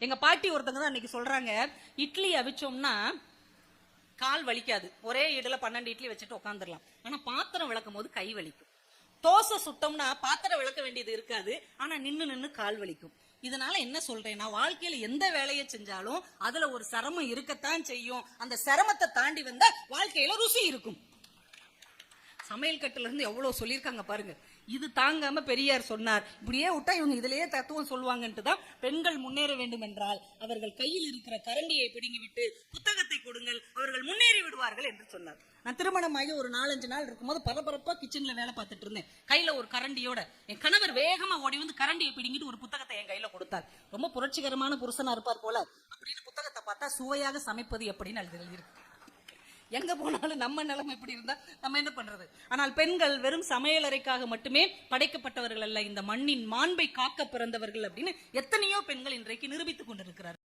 எங்க பாட்டி ஒருத்தங்க தான் இன்னைக்கு சொல்றாங்க, இட்லி அவிச்சோம்னா கால் வலிக்காது, ஒரே இடுல 12 இட்லி வச்சுட்டு உட்காந்துடலாம். ஆனா பாத்திரம் விளக்கும் போது கை வலிக்கும். தோசை சுட்டோம்னா பாத்திரம் விளக்க வேண்டியது இருக்காது, ஆனா நின்னு கால் வலிக்கும். இதனால என்ன சொல்றேன்னா, வாழ்க்கையில எந்த வேலையை செஞ்சாலும் அதுல ஒரு சிரமம் இருக்கத்தான் செய்யும். அந்த சிரமத்தை தாண்டி வந்தா வாழ்க்கையில ருசி இருக்கும். சமையல் கட்டுல இருந்து எவ்வளவு சொல்லியிருக்காங்க பாருங்க. இது தாங்காம பெரியார் சொன்னார், இப்படியே விட்டா இவங்க இதுலயே தத்துவம் சொல்லுவாங்கன்ட்டு தான், பெண்கள் முன்னேற வேண்டும் என்றால் அவர்கள் கையில் இருக்கிற கரண்டியை பிடுங்கிவிட்டு புத்தகத்தை கொடுங்கள், அவர்கள் முன்னேறி விடுவார்கள் என்று சொன்னார். நான் திருமணமாகி ஒரு 4-5 நாள் இருக்கும்போது பரபரப்பா கிச்சன்ல வேலை பார்த்துட்டு இருந்தேன். கையில ஒரு கரண்டியோட என் கணவர் வேகமா ஓடி வந்து கரண்டியை பிடிங்கிட்டு ஒரு புத்தகத்தை என் கையில கொடுத்தார். ரொம்ப புரட்சிகரமான புருஷனா இருப்பார் போல அப்படின்னு புத்தகத்தை பார்த்தா சுவையாக சமைப்பது எப்படின்னு எழுதியிருக்கு. எங்க போனாலும் நம்ம நிலைமை இப்படி இருந்தா நம்ம என்ன பண்றது? ஆனால் பெண்கள் வெறும் சமையலறைக்காக மட்டுமே படைக்கப்பட்டவர்கள் அல்ல, இந்த மண்ணின் மாண்பை காக்க பிறந்தவர்கள் அப்படின்னு எத்தனையோ பெண்கள் இன்றைக்கு நிரூபித்துக் கொண்டிருக்கிறார்கள்.